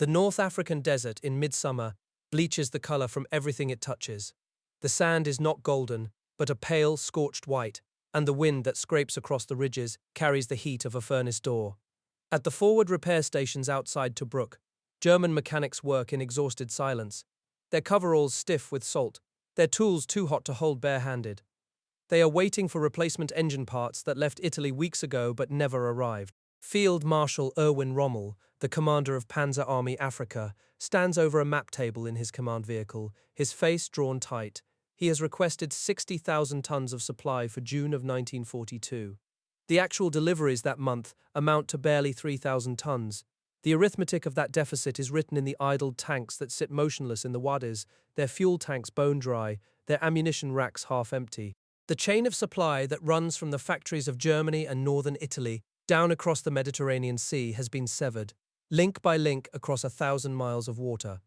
The North African desert in midsummer bleaches the color from everything it touches. The sand is not golden, but a pale, scorched white, and the wind that scrapes across the ridges carries the heat of a furnace door. At the forward repair stations outside Tobruk, German mechanics work in exhausted silence, their coveralls stiff with salt, their tools too hot to hold barehanded. They are waiting for replacement engine parts that left Italy weeks ago but never arrived. Field Marshal Erwin Rommel, the commander of Panzer Army Africa, stands over a map table in his command vehicle, his face drawn tight. He has requested 60,000 tons of supply for June of 1942. The actual deliveries that month amount to barely 3,000 tons. The arithmetic of that deficit is written in the idled tanks that sit motionless in the wadis, their fuel tanks bone dry, their ammunition racks half empty. The chain of supply that runs from the factories of Germany and northern Italy down across the Mediterranean Sea has been severed, link by link across 1,000 miles of water.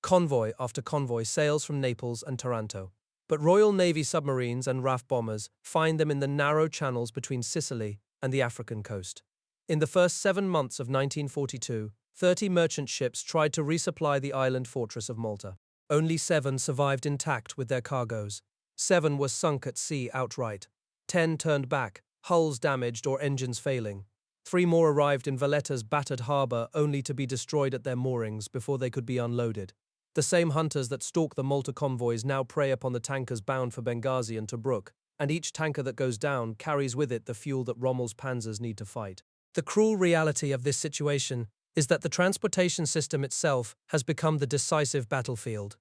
Convoy after convoy sails from Naples and Taranto. But Royal Navy submarines and RAF bombers find them in the narrow channels between Sicily and the African coast. In the first 7 months of 1942, 30 merchant ships tried to resupply the island fortress of Malta. Only 7 survived intact with their cargoes. 7 were sunk at sea outright. 10 turned back, hulls damaged or engines failing. 3 more arrived in Valletta's battered harbour only to be destroyed at their moorings before they could be unloaded. The same hunters that stalk the Malta convoys now prey upon the tankers bound for Benghazi and Tobruk, and each tanker that goes down carries with it the fuel that Rommel's Panzers need to fight. The cruel reality of this situation is that the transportation system itself has become the decisive battlefield.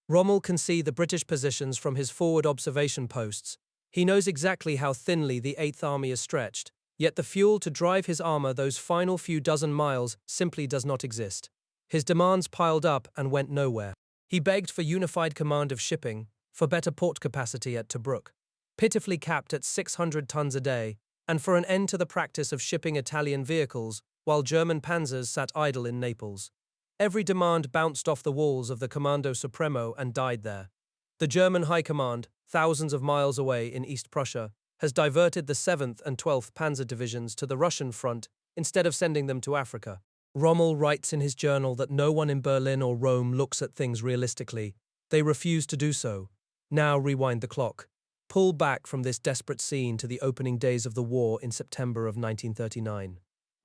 Rommel can see the British positions from his forward observation posts. He knows exactly how thinly the 8th Army is stretched, yet the fuel to drive his armour those final few dozen miles simply does not exist. His demands piled up and went nowhere. He begged for unified command of shipping, for better port capacity at Tobruk, pitifully capped at 600 tons a day, and for an end to the practice of shipping Italian vehicles while German panzers sat idle in Naples. Every demand bounced off the walls of the Comando Supremo and died there. The German High Command, thousands of miles away in East Prussia, has diverted the 7th and 12th Panzer Divisions to the Russian front instead of sending them to Africa. Rommel writes in his journal that no one in Berlin or Rome looks at things realistically. They refuse to do so. Now rewind the clock. Pull back from this desperate scene to the opening days of the war in September of 1939.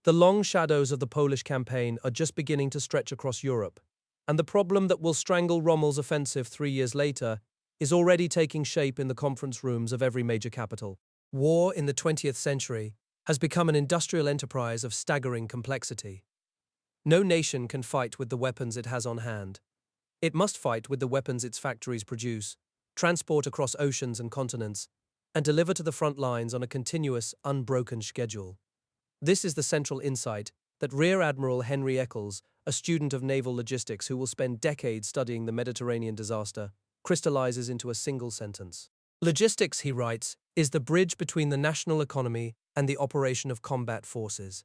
The long shadows of the Polish campaign are just beginning to stretch across Europe, and the problem that will strangle Rommel's offensive 3 years later is already taking shape in the conference rooms of every major capital. War in the 20th century has become an industrial enterprise of staggering complexity. No nation can fight with the weapons it has on hand. It must fight with the weapons its factories produce, transport across oceans and continents, and deliver to the front lines on a continuous, unbroken schedule. This is the central insight that Rear Admiral Henry Eccles, a student of naval logistics who will spend decades studying the Mediterranean disaster, crystallizes into a single sentence. Logistics, he writes, is the bridge between the national economy and the operation of combat forces.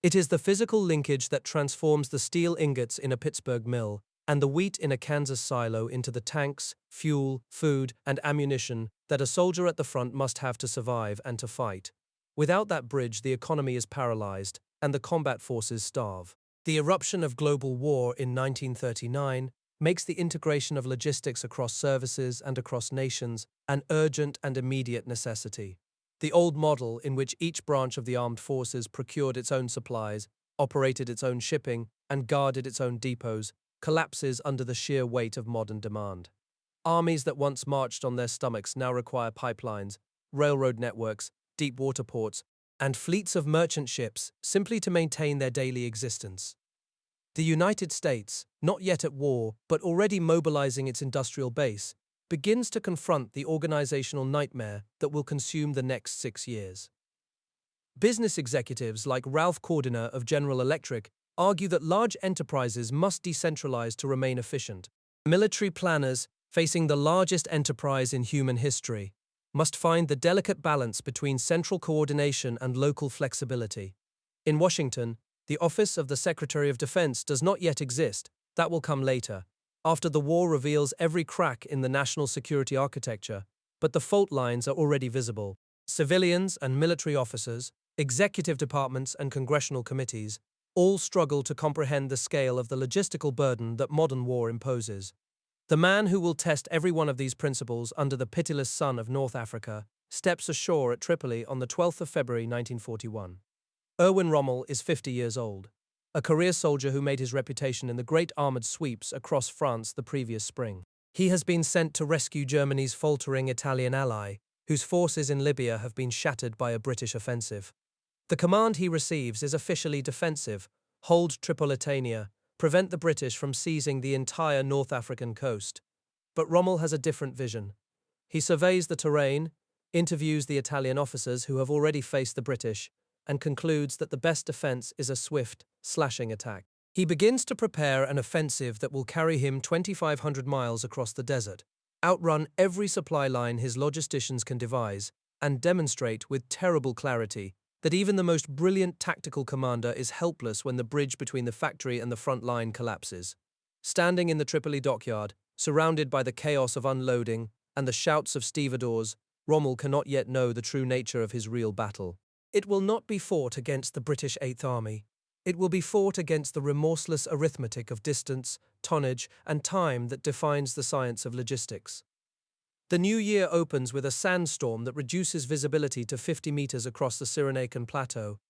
It is the physical linkage that transforms the steel ingots in a Pittsburgh mill and the wheat in a Kansas silo into the tanks, fuel, food, and ammunition that a soldier at the front must have to survive and to fight. Without that bridge, the economy is paralyzed and the combat forces starve. The eruption of global war in 1939 makes the integration of logistics across services and across nations an urgent and immediate necessity. The old model in which each branch of the armed forces procured its own supplies, operated its own shipping, and guarded its own depots collapses under the sheer weight of modern demand. Armies that once marched on their stomachs now require pipelines, railroad networks, deep water ports, and fleets of merchant ships simply to maintain their daily existence. The United States, not yet at war, but already mobilizing its industrial base, begins to confront the organizational nightmare that will consume the next 6 years. Business executives like Ralph Cordiner of General Electric argue that large enterprises must decentralize to remain efficient. Military planners, facing the largest enterprise in human history, must find the delicate balance between central coordination and local flexibility. In Washington, the Office of the Secretary of Defense does not yet exist. That will come later, after the war reveals every crack in the national security architecture, but the fault lines are already visible. Civilians and military officers, executive departments and congressional committees All struggle to comprehend the scale of the logistical burden that modern war imposes. The man who will test every one of these principles under the pitiless sun of North Africa steps ashore at Tripoli on the 12th of February 1941. Erwin Rommel is 50 years old, a career soldier who made his reputation in the great armoured sweeps across France the previous spring. He has been sent to rescue Germany's faltering Italian ally, whose forces in Libya have been shattered by a British offensive. The command he receives is officially defensive: hold Tripolitania, prevent the British from seizing the entire North African coast. But Rommel has a different vision. He surveys the terrain, interviews the Italian officers who have already faced the British, and concludes that the best defense is a swift, slashing attack. He begins to prepare an offensive that will carry him 2,500 miles across the desert, outrun every supply line his logisticians can devise, and demonstrate with terrible clarity that even the most brilliant tactical commander is helpless when the bridge between the factory and the front line collapses. Standing in the Tripoli dockyard, surrounded by the chaos of unloading and the shouts of stevedores, Rommel cannot yet know the true nature of his real battle. It will not be fought against the British Eighth Army. It will be fought against the remorseless arithmetic of distance, tonnage, and time that defines the science of logistics. The new year opens with a sandstorm that reduces visibility to 50 meters across the Cyrenaican plateau.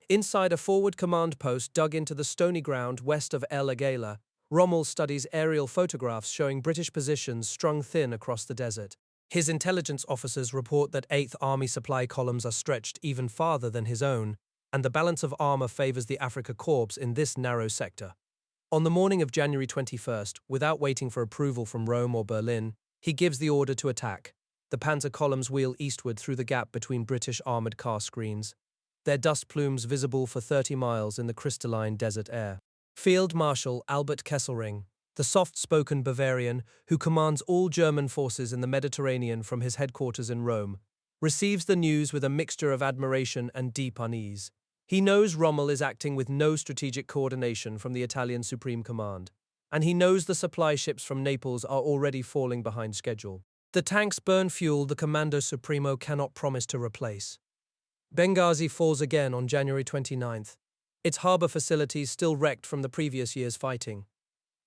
Inside a forward command post dug into the stony ground west of El Agheila, Rommel studies aerial photographs showing British positions strung thin across the desert. His intelligence officers report that 8th Army supply columns are stretched even farther than his own, and the balance of armor favors the Afrika Korps in this narrow sector. On the morning of January 21st, without waiting for approval from Rome or Berlin, he gives the order to attack. The panzer columns wheel eastward through the gap between British armored car screens, their dust plumes visible for 30 miles in the crystalline desert air. Field Marshal Albert Kesselring, the soft-spoken Bavarian who commands all German forces in the Mediterranean from his headquarters in Rome, receives the news with a mixture of admiration and deep unease. He knows Rommel is acting with no strategic coordination from the Italian Supreme Command, and he knows the supply ships from Naples are already falling behind schedule. The tanks burn fuel the Comando Supremo cannot promise to replace. Benghazi falls again on January 29th, its harbour facilities still wrecked from the previous year's fighting.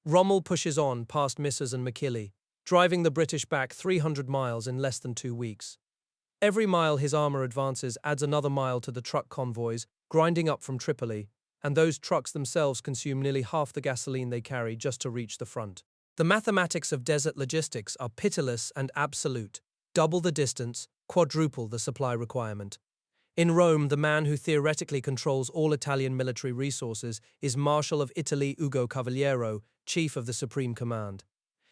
Rommel pushes on past Missas and Makili, driving the British back 300 miles in less than 2 weeks. Every mile his armour advances adds another mile to the truck convoys grinding up from Tripoli, and those trucks themselves consume nearly half the gasoline they carry just to reach the front. The mathematics of desert logistics are pitiless and absolute: double the distance, quadruple the supply requirement. In Rome, the man who theoretically controls all Italian military resources is Marshal of Italy Ugo Cavaliero, chief of the Supreme Command.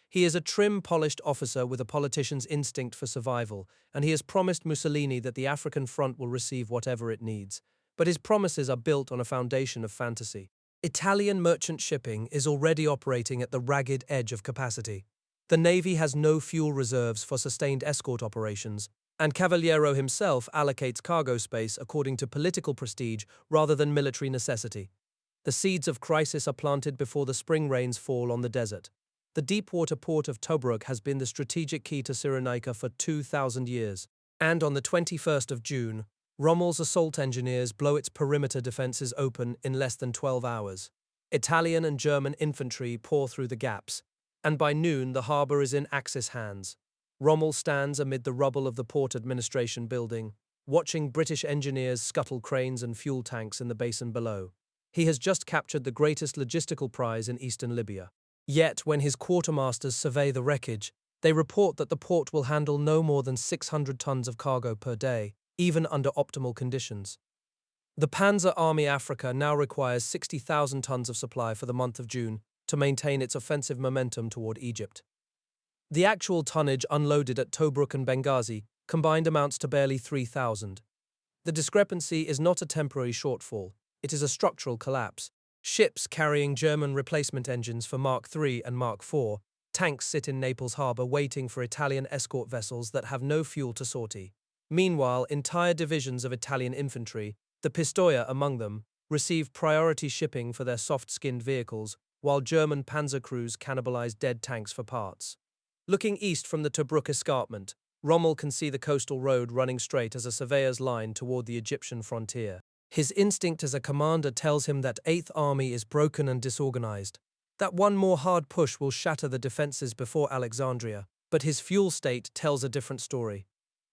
He is a trim, polished officer with a politician's instinct for survival, and he has promised Mussolini that the African front will receive whatever it needs. But his promises are built on a foundation of fantasy. Italian merchant shipping is already operating at the ragged edge of capacity. The Navy has no fuel reserves for sustained escort operations, and Cavaliero himself allocates cargo space according to political prestige rather than military necessity. The seeds of crisis are planted before the spring rains fall on the desert. The deep-water port of Tobruk has been the strategic key to Cyrenaica for 2,000 years, and on the 21st of June, Rommel's assault engineers blow its perimeter defenses open in less than 12 hours. Italian and German infantry pour through the gaps, and by noon the harbour is in Axis hands. Rommel stands amid the rubble of the port administration building, watching British engineers scuttle cranes and fuel tanks in the basin below. He has just captured the greatest logistical prize in eastern Libya. Yet, when his quartermasters survey the wreckage, they report that the port will handle no more than 600 tons of cargo per day, even under optimal conditions. The Panzer Army Africa now requires 60,000 tons of supply for the month of June to maintain its offensive momentum toward Egypt. The actual tonnage unloaded at Tobruk and Benghazi combined amounts to barely 3,000. The discrepancy is not a temporary shortfall, it is a structural collapse. Ships carrying German replacement engines for Mark III and Mark IV, tanks sit in Naples harbour waiting for Italian escort vessels that have no fuel to sortie. Meanwhile, entire divisions of Italian infantry, the Pistoia among them, receive priority shipping for their soft-skinned vehicles, while German panzer crews cannibalize dead tanks for parts. Looking east from the Tobruk escarpment, Rommel can see the coastal road running straight as a surveyor's line toward the Egyptian frontier. His instinct as a commander tells him that Eighth Army is broken and disorganized, that one more hard push will shatter the defenses before Alexandria, but his fuel state tells a different story.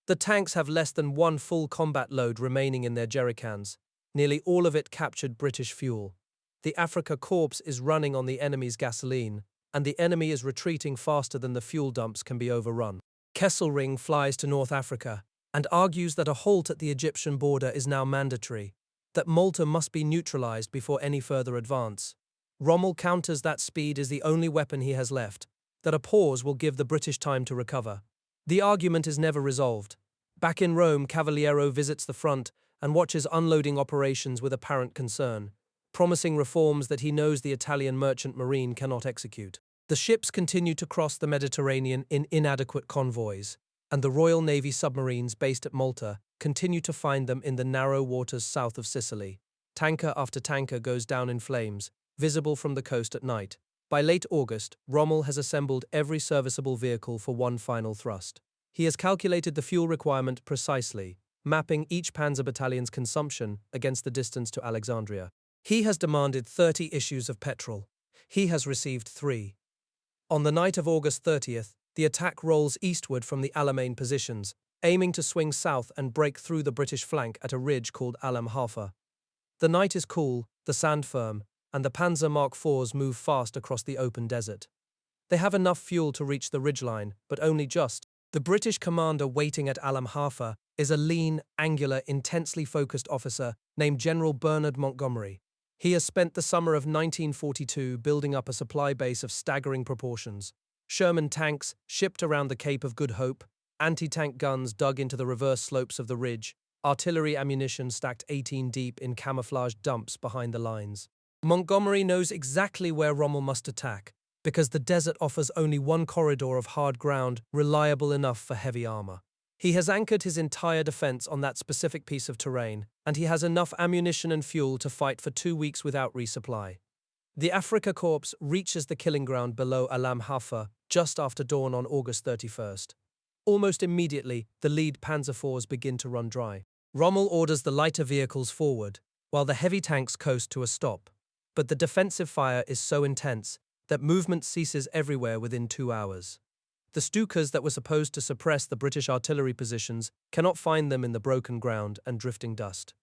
The tanks have less than one full combat load remaining in their jerrycans, nearly all of it captured British fuel. The Afrika Korps is running on the enemy's gasoline, and the enemy is retreating faster than the fuel dumps can be overrun. Kesselring flies to North Africa and argues that a halt at the Egyptian border is now mandatory, that Malta must be neutralized before any further advance. Rommel counters that speed is the only weapon he has left, that a pause will give the British time to recover. The argument is never resolved. Back in Rome, Cavaliero visits the front and watches unloading operations with apparent concern, promising reforms that he knows the Italian merchant marine cannot execute. The ships continue to cross the Mediterranean in inadequate convoys, and the Royal Navy submarines based at Malta continue to find them in the narrow waters south of Sicily. Tanker after tanker goes down in flames, visible from the coast at night. By late August, Rommel has assembled every serviceable vehicle for one final thrust. He has calculated the fuel requirement precisely, mapping each Panzer battalion's consumption against the distance to Alexandria. He has demanded 30 issues of petrol. He has received 3. On the night of August 30th, the attack rolls eastward from the Alamein positions, aiming to swing south and break through the British flank at a ridge called Alam Hafa. The night is cool, the sand firm, and the Panzer Mark IVs move fast across the open desert. They have enough fuel to reach the ridgeline, but only just. The British commander waiting at Alam Hafa is a lean, angular, intensely focused officer named General Bernard Montgomery. He has spent the summer of 1942 building up a supply base of staggering proportions. Sherman tanks shipped around the Cape of Good Hope, anti-tank guns dug into the reverse slopes of the ridge, artillery ammunition stacked 18 deep in camouflaged dumps behind the lines. Montgomery knows exactly where Rommel must attack, because the desert offers only one corridor of hard ground reliable enough for heavy armor. He has anchored his entire defense on that specific piece of terrain, and he has enough ammunition and fuel to fight for 2 weeks without resupply. The Afrika Korps reaches the killing ground below Alam Hafa just after dawn on August 31st. Almost immediately, the lead Panzer IVs begin to run dry. Rommel orders the lighter vehicles forward, while the heavy tanks coast to a stop. But the defensive fire is so intense that movement ceases everywhere within 2 hours. The Stukas that were supposed to suppress the British artillery positions cannot find them in the broken ground and drifting dust.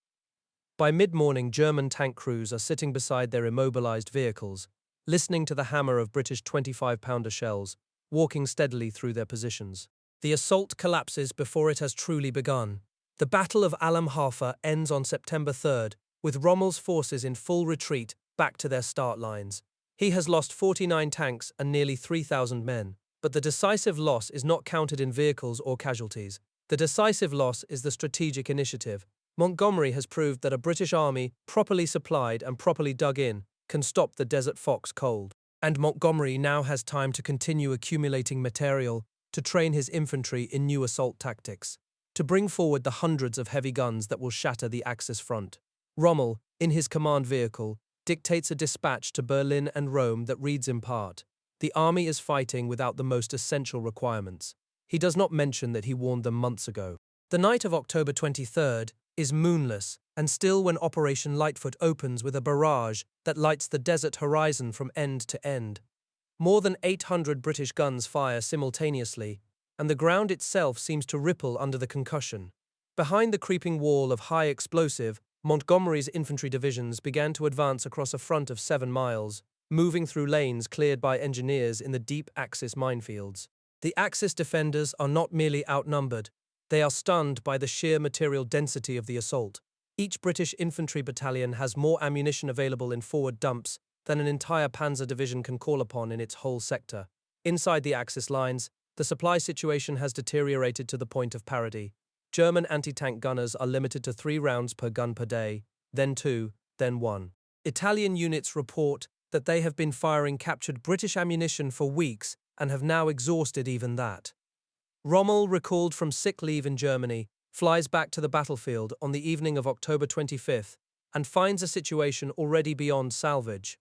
By mid-morning, German tank crews are sitting beside their immobilized vehicles, listening to the hammer of British 25-pounder shells, walking steadily through their positions. The assault collapses before it has truly begun. The Battle of Alam Hafa ends on September 3rd, with Rommel's forces in full retreat back to their start lines. He has lost 49 tanks and nearly 3,000 men. But the decisive loss is not counted in vehicles or casualties. The decisive loss is the strategic initiative. Montgomery has proved that a British army, properly supplied and properly dug in, can stop the Desert Fox cold. And Montgomery now has time to continue accumulating material, to train his infantry in new assault tactics, to bring forward the hundreds of heavy guns that will shatter the Axis front. Rommel, in his command vehicle, dictates a dispatch to Berlin and Rome that reads in part, "The army is fighting without the most essential requirements." He does not mention that he warned them months ago. The night of October 23rd is moonless, and still when Operation Lightfoot opens with a barrage that lights the desert horizon from end to end. More than 800 British guns fire simultaneously, and the ground itself seems to ripple under the concussion. Behind the creeping wall of high explosive, Montgomery's infantry divisions began to advance across a front of 7 miles, moving through lanes cleared by engineers in the deep Axis minefields. The Axis defenders are not merely outnumbered, they are stunned by the sheer material density of the assault. Each British infantry battalion has more ammunition available in forward dumps than an entire panzer division can call upon in its whole sector. Inside the Axis lines, the supply situation has deteriorated to the point of parity. German anti-tank gunners are limited to 3 rounds per gun per day, then 2, then 1. Italian units report that they have been firing captured British ammunition for weeks and have now exhausted even that. Rommel, recalled from sick leave in Germany, flies back to the battlefield on the evening of October 25th and finds a situation already beyond salvage.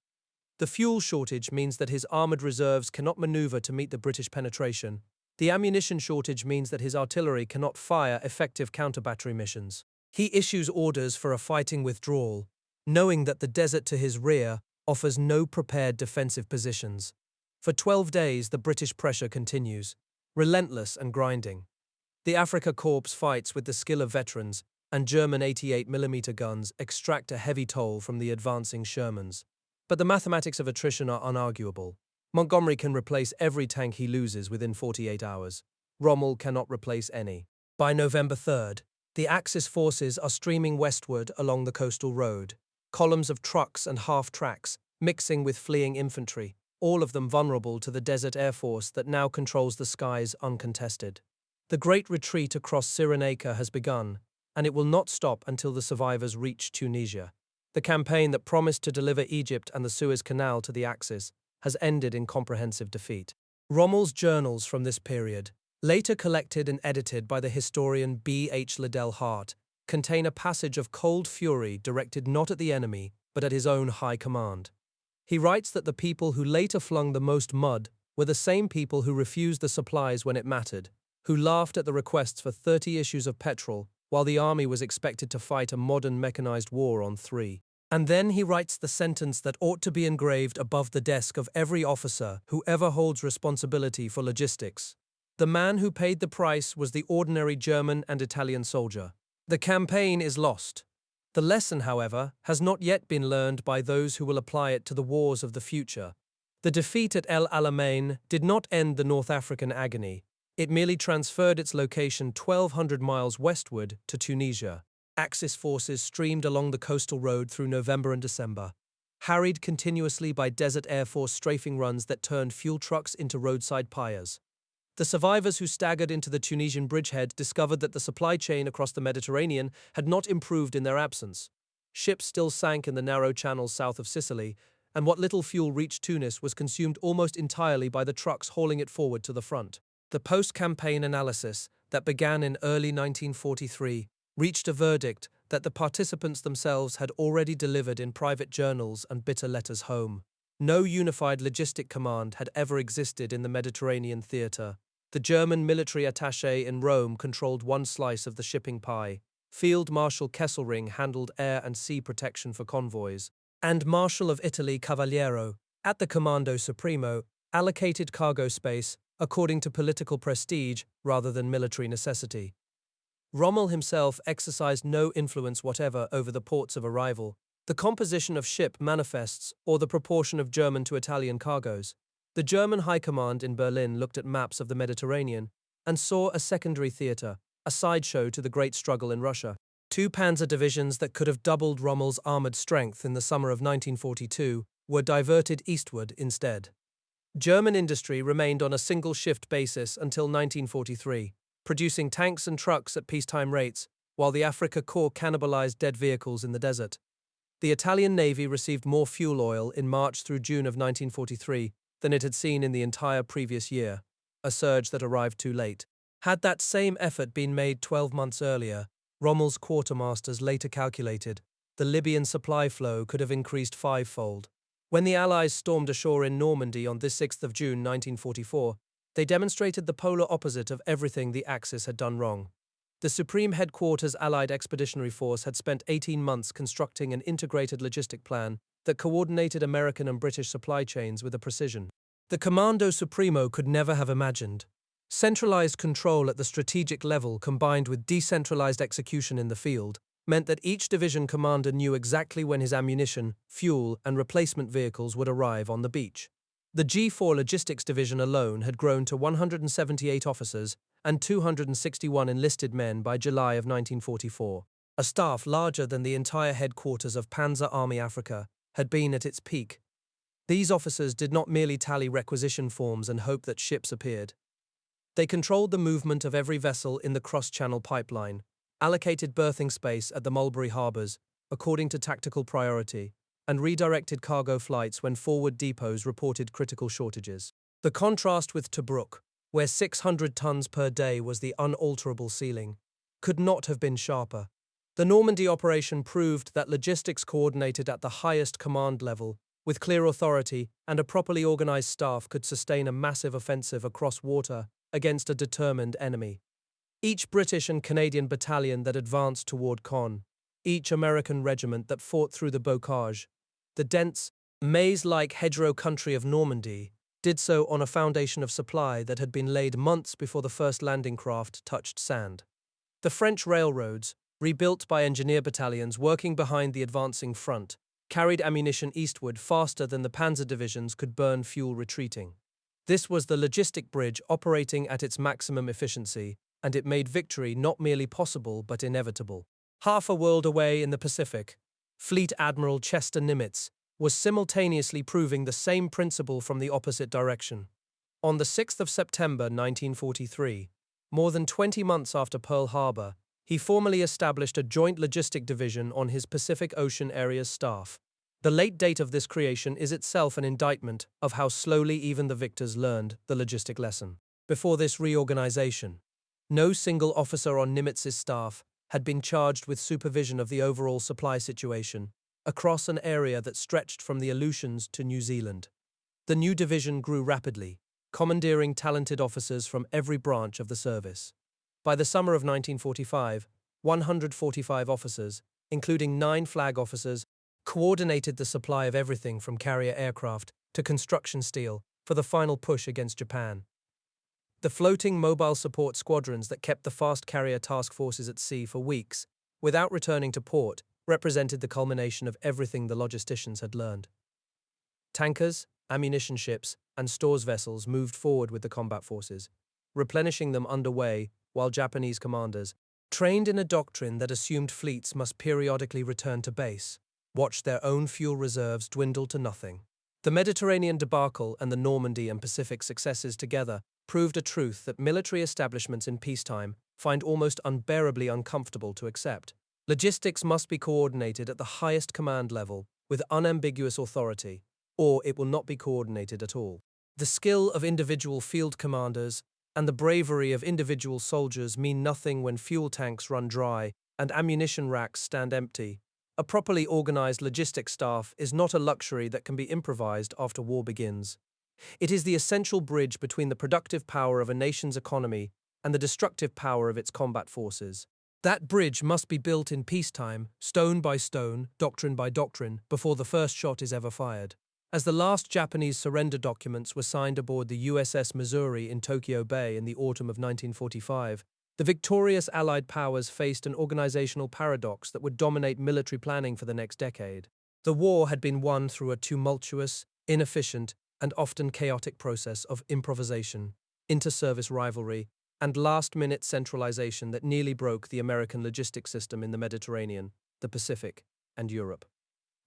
The fuel shortage means that his armoured reserves cannot manoeuvre to meet the British penetration. The ammunition shortage means that his artillery cannot fire effective counter-battery missions. He issues orders for a fighting withdrawal, knowing that the desert to his rear offers no prepared defensive positions. For 12 days, the British pressure continues, relentless and grinding. The Afrika Korps fights with the skill of veterans, and German 88mm guns extract a heavy toll from the advancing Shermans. But the mathematics of attrition are unarguable. Montgomery can replace every tank he loses within 48 hours. Rommel cannot replace any. By November 3rd, the Axis forces are streaming westward along the coastal road, columns of trucks and half-tracks, mixing with fleeing infantry, all of them vulnerable to the Desert Air Force that now controls the skies uncontested. The Great Retreat across Cyrenaica has begun, and it will not stop until the survivors reach Tunisia. The campaign that promised to deliver Egypt and the Suez Canal to the Axis has ended in comprehensive defeat. Rommel's journals from this period, later collected and edited by the historian B. H. Liddell Hart, contain a passage of cold fury directed not at the enemy, but at his own high command. He writes that the people who later flung the most mud were the same people who refused the supplies when it mattered, who laughed at the requests for 30 issues of petrol, while the army was expected to fight a modern mechanized war on 3. And then he writes the sentence that ought to be engraved above the desk of every officer who ever holds responsibility for logistics. The man who paid the price was the ordinary German and Italian soldier. The campaign is lost. The lesson, however, has not yet been learned by those who will apply it to the wars of the future. The defeat at El Alamein did not end the North African agony. It merely transferred its location 1,200 miles westward to Tunisia. Axis forces streamed along the coastal road through November and December, harried continuously by Desert Air Force strafing runs that turned fuel trucks into roadside pyres. The survivors who staggered into the Tunisian bridgehead discovered that the supply chain across the Mediterranean had not improved in their absence. Ships still sank in the narrow channels south of Sicily, and what little fuel reached Tunis was consumed almost entirely by the trucks hauling it forward to the front. The post-campaign analysis that began in early 1943 reached a verdict that the participants themselves had already delivered in private journals and bitter letters home. No unified logistic command had ever existed in the Mediterranean theater. The German military attaché in Rome controlled one slice of the shipping pie. Field Marshal Kesselring handled air and sea protection for convoys. And Marshal of Italy Cavaliero, at the Comando Supremo, allocated cargo space according to political prestige rather than military necessity. Rommel himself exercised no influence whatever over the ports of arrival, the composition of ship manifests, or the proportion of German to Italian cargoes. The German High Command in Berlin looked at maps of the Mediterranean and saw a secondary theater, a sideshow to the great struggle in Russia. 2 panzer divisions that could have doubled Rommel's armored strength in the summer of 1942 were diverted eastward instead. German industry remained on a single-shift basis until 1943. Producing tanks and trucks at peacetime rates, while the Afrika Korps cannibalized dead vehicles in the desert. The Italian Navy received more fuel oil in March through June of 1943 than it had seen in the entire previous year, a surge that arrived too late. Had that same effort been made 12 months earlier, Rommel's quartermasters later calculated, the Libyan supply flow could have increased 5-fold. When the Allies stormed ashore in Normandy on this 6th of June 1944, they demonstrated the polar opposite of everything the Axis had done wrong. The Supreme Headquarters Allied Expeditionary Force had spent 18 months constructing an integrated logistic plan that coordinated American and British supply chains with a precision the Comando Supremo could never have imagined. Centralized control at the strategic level combined with decentralized execution in the field meant that each division commander knew exactly when his ammunition, fuel, and replacement vehicles would arrive on the beach. The G4 Logistics Division alone had grown to 178 officers and 261 enlisted men by July of 1944. A staff larger than the entire headquarters of Panzer Army Africa had been at its peak. These officers did not merely tally requisition forms and hope that ships appeared. They controlled the movement of every vessel in the cross-channel pipeline, allocated berthing space at the Mulberry harbors according to tactical priority, and redirected cargo flights when forward depots reported critical shortages. The contrast with Tobruk, where 600 tons per day was the unalterable ceiling, could not have been sharper. The Normandy operation proved that logistics coordinated at the highest command level, with clear authority and a properly organized staff could sustain a massive offensive across water against a determined enemy. Each British and Canadian battalion that advanced toward Caen, each American regiment that fought through the bocage, the dense, maze-like hedgerow country of Normandy, did so on a foundation of supply that had been laid months before the first landing craft touched sand. The French railroads, rebuilt by engineer battalions working behind the advancing front, carried ammunition eastward faster than the panzer divisions could burn fuel retreating. This was the logistic bridge operating at its maximum efficiency, and it made victory not merely possible but inevitable. Half a world away in the Pacific, Fleet Admiral Chester Nimitz was simultaneously proving the same principle from the opposite direction. On the 6th of September 1943, more than 20 months after Pearl Harbor, he formally established a joint logistic division on his Pacific Ocean area's staff. The late date of this creation is itself an indictment of how slowly even the victors learned the logistic lesson. Before this reorganization, no single officer on Nimitz's staff had been charged with supervision of the overall supply situation across an area that stretched from the Aleutians to New Zealand. The new division grew rapidly, commandeering talented officers from every branch of the service. By the summer of 1945, 145 officers, including 9 flag officers, coordinated the supply of everything from carrier aircraft to construction steel for the final push against Japan. The floating mobile support squadrons that kept the fast carrier task forces at sea for weeks, without returning to port, represented the culmination of everything the logisticians had learned. Tankers, ammunition ships, and stores vessels moved forward with the combat forces, replenishing them underway while Japanese commanders, trained in a doctrine that assumed fleets must periodically return to base, watched their own fuel reserves dwindle to nothing. The Mediterranean debacle and the Normandy and Pacific successes together proved a truth that military establishments in peacetime find almost unbearably uncomfortable to accept. Logistics must be coordinated at the highest command level with unambiguous authority, or it will not be coordinated at all. The skill of individual field commanders and the bravery of individual soldiers mean nothing when fuel tanks run dry and ammunition racks stand empty. A properly organized logistics staff is not a luxury that can be improvised after war begins. It is the essential bridge between the productive power of a nation's economy and the destructive power of its combat forces. That bridge must be built in peacetime, stone by stone, doctrine by doctrine, before the first shot is ever fired. As the last Japanese surrender documents were signed aboard the USS Missouri in Tokyo Bay in the autumn of 1945, the victorious Allied powers faced an organizational paradox that would dominate military planning for the next decade. The war had been won through a tumultuous, inefficient, and often chaotic process of improvisation, inter-service rivalry, and last-minute centralization that nearly broke the American logistics system in the Mediterranean, the Pacific, and Europe.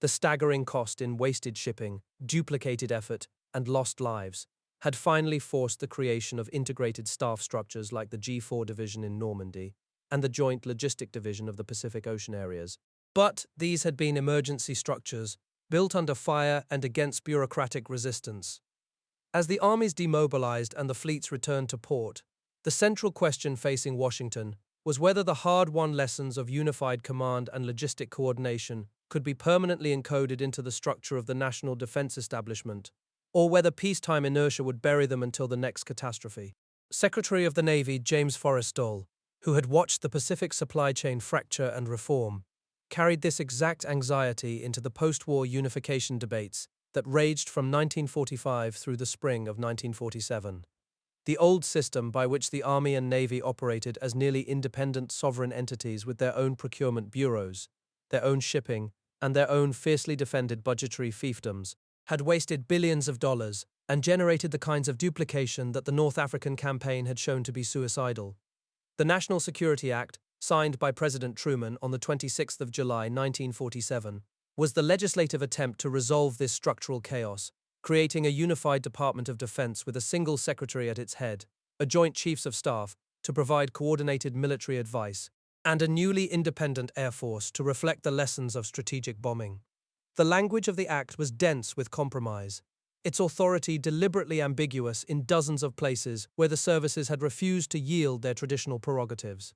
The staggering cost in wasted shipping, duplicated effort, and lost lives had finally forced the creation of integrated staff structures like the G4 Division in Normandy and the Joint Logistic Division of the Pacific Ocean areas. But these had been emergency structures, built under fire and against bureaucratic resistance. As the armies demobilized and the fleets returned to port, the central question facing Washington was whether the hard-won lessons of unified command and logistic coordination could be permanently encoded into the structure of the national defense establishment, or whether peacetime inertia would bury them until the next catastrophe. Secretary of the Navy James Forrestal, who had watched the Pacific supply chain fracture and reform, carried this exact anxiety into the post-war unification debates that raged from 1945 through the spring of 1947. The old system by which the Army and Navy operated as nearly independent sovereign entities with their own procurement bureaus, their own shipping, and their own fiercely defended budgetary fiefdoms, had wasted billions of dollars and generated the kinds of duplication that the North African campaign had shown to be suicidal. The National Security Act, signed by President Truman on the 26th of July 1947, was the legislative attempt to resolve this structural chaos, creating a unified Department of Defense with a single secretary at its head, a Joint Chiefs of Staff to provide coordinated military advice, and a newly independent Air Force to reflect the lessons of strategic bombing. The language of the act was dense with compromise, its authority deliberately ambiguous in dozens of places where the services had refused to yield their traditional prerogatives.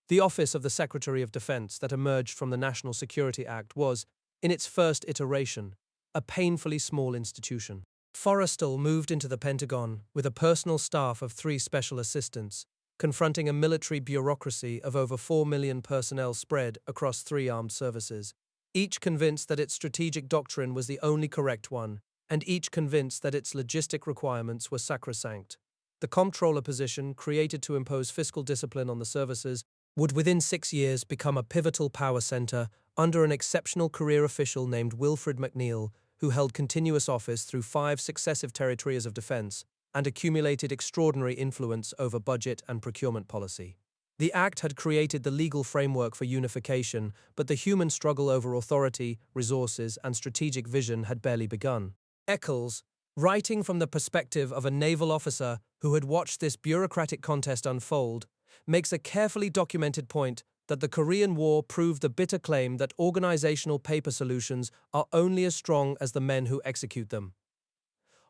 The Office of the Secretary of Defense that emerged from the National Security Act was, in its first iteration, a painfully small institution. Forrestal moved into the Pentagon with a personal staff of 3 special assistants, confronting a military bureaucracy of over 4 million personnel spread across 3 armed services, each convinced that its strategic doctrine was the only correct one, and each convinced that its logistic requirements were sacrosanct. The comptroller position, created to impose fiscal discipline on the services, would within 6 years become a pivotal power center under an exceptional career official named Wilfred McNeill, who held continuous office through 5 successive territories of defense and accumulated extraordinary influence over budget and procurement policy. The Act had created the legal framework for unification, but the human struggle over authority, resources, and strategic vision had barely begun. Eccles, writing from the perspective of a naval officer who had watched this bureaucratic contest unfold, makes a carefully documented point that the Korean War proved the bitter claim that organizational paper solutions are only as strong as the men who execute them.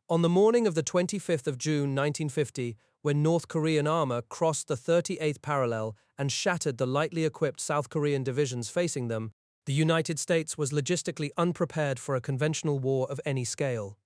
On the morning of the 25th of June 1950, when North Korean armor crossed the 38th parallel and shattered the lightly equipped South Korean divisions facing them, the United States was logistically unprepared for a conventional war of any scale.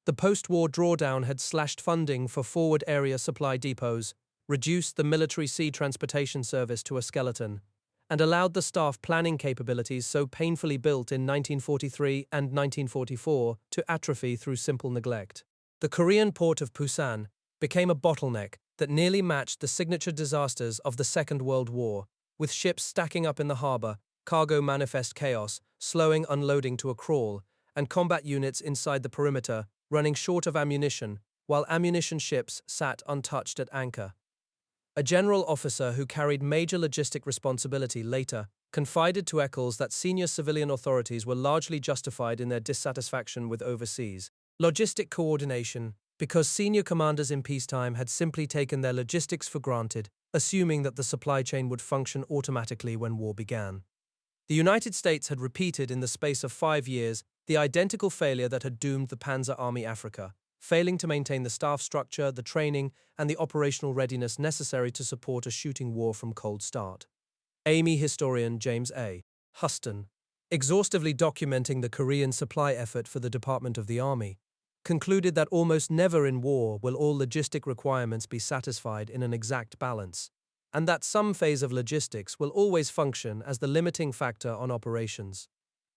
The post-war drawdown had slashed funding for forward area supply depots, reduced the military sea transportation service to a skeleton, and allowed the staff planning capabilities so painfully built in 1943 and 1944 to atrophy through simple neglect. The Korean port of Pusan became a bottleneck that nearly matched the signature disasters of the Second World War, with ships stacking up in the harbor, cargo manifest chaos, slowing unloading to a crawl, and combat units inside the perimeter running short of ammunition, while ammunition ships sat untouched at anchor. A general officer who carried major logistic responsibility later confided to Eccles that senior civilian authorities were largely justified in their dissatisfaction with overseas logistic coordination because senior commanders in peacetime had simply taken their logistics for granted, assuming that the supply chain would function automatically when war began. The United States had repeated in the space of 5 years the identical failure that had doomed the Panzer Army Africa, failing to maintain the staff structure, the training, and the operational readiness necessary to support a shooting war from cold start. Army historian James A. Huston, exhaustively documenting the Korean supply effort for the Department of the Army, concluded that almost never in war will all logistic requirements be satisfied in an exact balance, and that some phase of logistics will always function as the limiting factor on operations.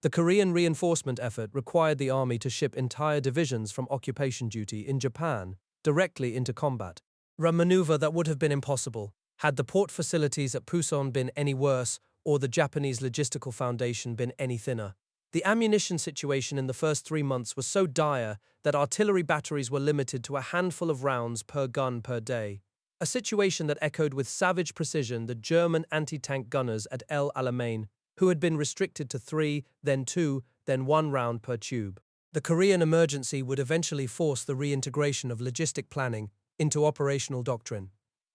The Korean reinforcement effort required the army to ship entire divisions from occupation duty in Japan directly into combat, a maneuver that would have been impossible had the port facilities at Pusan been any worse or the Japanese logistical foundation been any thinner. The ammunition situation in the first 3 months was so dire that artillery batteries were limited to a handful of rounds per gun per day, a situation that echoed with savage precision the German anti-tank gunners at El Alamein, who had been restricted to 3, then 2, then 1 round per tube. The Korean emergency would eventually force the reintegration of logistic planning into operational doctrine,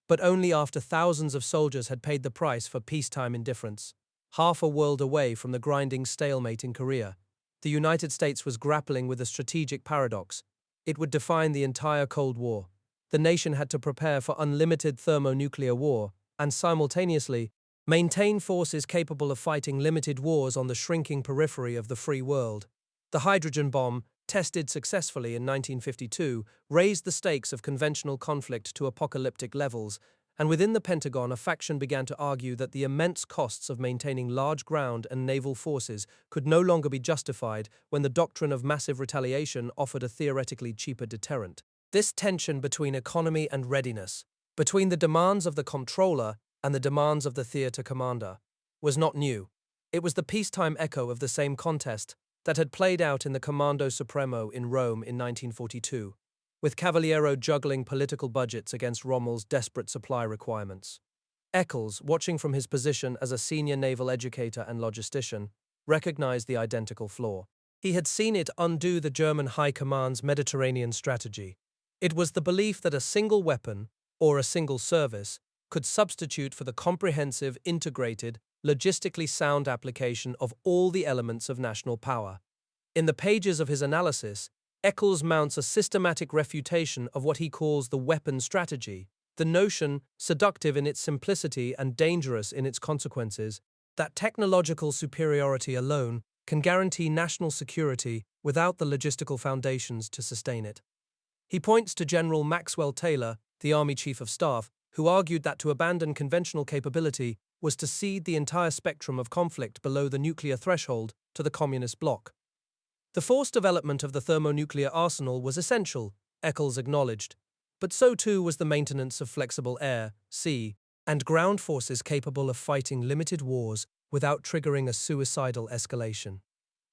but only after thousands of soldiers had paid the price for peacetime indifference. Half a world away from the grinding stalemate in Korea, the United States was grappling with a strategic paradox. It would define the entire Cold War. The nation had to prepare for unlimited thermonuclear war and simultaneously maintain forces capable of fighting limited wars on the shrinking periphery of the free world. The hydrogen bomb, tested successfully in 1952, raised the stakes of conventional conflict to apocalyptic levels, and within the Pentagon a faction began to argue that the immense costs of maintaining large ground and naval forces could no longer be justified when the doctrine of massive retaliation offered a theoretically cheaper deterrent. This tension between economy and readiness, between the demands of the comptroller and the demands of the theater commander, was not new. It was the peacetime echo of the same contest that had played out in the Comando Supremo in Rome in 1942, with Cavaliero juggling political budgets against Rommel's desperate supply requirements. Eccles, watching from his position as a senior naval educator and logistician, recognized the identical flaw. He had seen it undo the German High Command's Mediterranean strategy. It was the belief that a single weapon, or a single service, could substitute for the comprehensive, integrated, logistically sound application of all the elements of national power. In the pages of his analysis, Eccles mounts a systematic refutation of what he calls the weapon strategy, the notion, seductive in its simplicity and dangerous in its consequences, that technological superiority alone can guarantee national security without the logistical foundations to sustain it. He points to General Maxwell Taylor, the Army Chief of Staff, who argued that to abandon conventional capability was to cede the entire spectrum of conflict below the nuclear threshold to the communist bloc. The forced development of the thermonuclear arsenal was essential, Eccles acknowledged, but so too was the maintenance of flexible air, sea, and ground forces capable of fighting limited wars without triggering a suicidal escalation.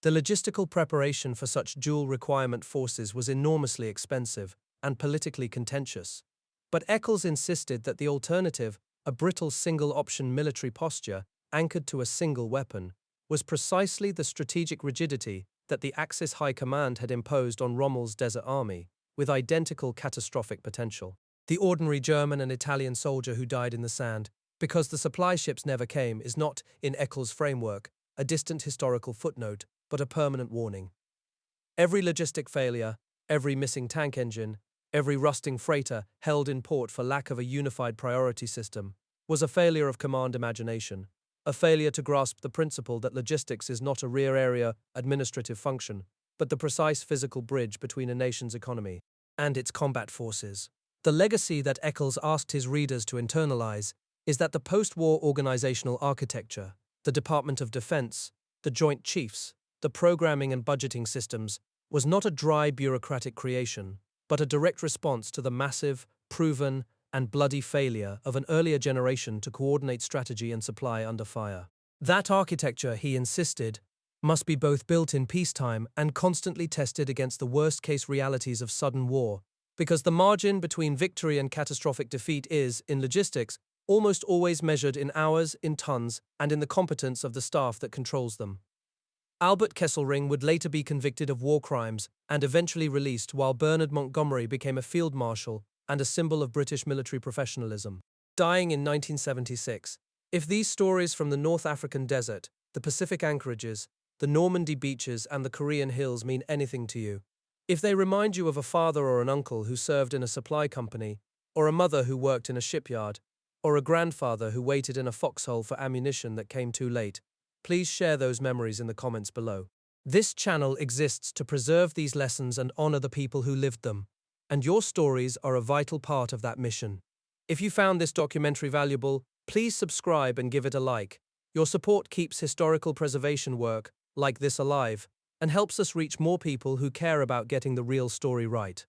The logistical preparation for such dual requirement forces was enormously expensive and politically contentious. But Eccles insisted that the alternative, a brittle single-option military posture anchored to a single weapon, was precisely the strategic rigidity that the Axis High Command had imposed on Rommel's Desert Army, with identical catastrophic potential. The ordinary German and Italian soldier who died in the sand because the supply ships never came is not, in Eccles' framework, a distant historical footnote, but a permanent warning. Every logistic failure, every missing tank engine, every rusting freighter held in port for lack of a unified priority system, was a failure of command imagination, a failure to grasp the principle that logistics is not a rear area administrative function, but the precise physical bridge between a nation's economy and its combat forces. The legacy that Eccles asked his readers to internalize is that the post-war organizational architecture, the Department of Defense, the Joint Chiefs, the programming and budgeting systems, was not a dry bureaucratic creation, but a direct response to the massive, proven, and bloody failure of an earlier generation to coordinate strategy and supply under fire. That architecture, he insisted, must be both built in peacetime and constantly tested against the worst-case realities of sudden war, because the margin between victory and catastrophic defeat is, in logistics, almost always measured in hours, in tons, and in the competence of the staff that controls them. Albert Kesselring would later be convicted of war crimes and eventually released, while Bernard Montgomery became a field marshal and a symbol of British military professionalism, dying in 1976. If these stories from the North African desert, the Pacific anchorages, the Normandy beaches, and the Korean hills mean anything to you, if they remind you of a father or an uncle who served in a supply company, or a mother who worked in a shipyard, or a grandfather who waited in a foxhole for ammunition that came too late, please share those memories in the comments below. This channel exists to preserve these lessons and honor the people who lived them, and your stories are a vital part of that mission. If you found this documentary valuable, please subscribe and give it a like. Your support keeps historical preservation work like this alive and helps us reach more people who care about getting the real story right.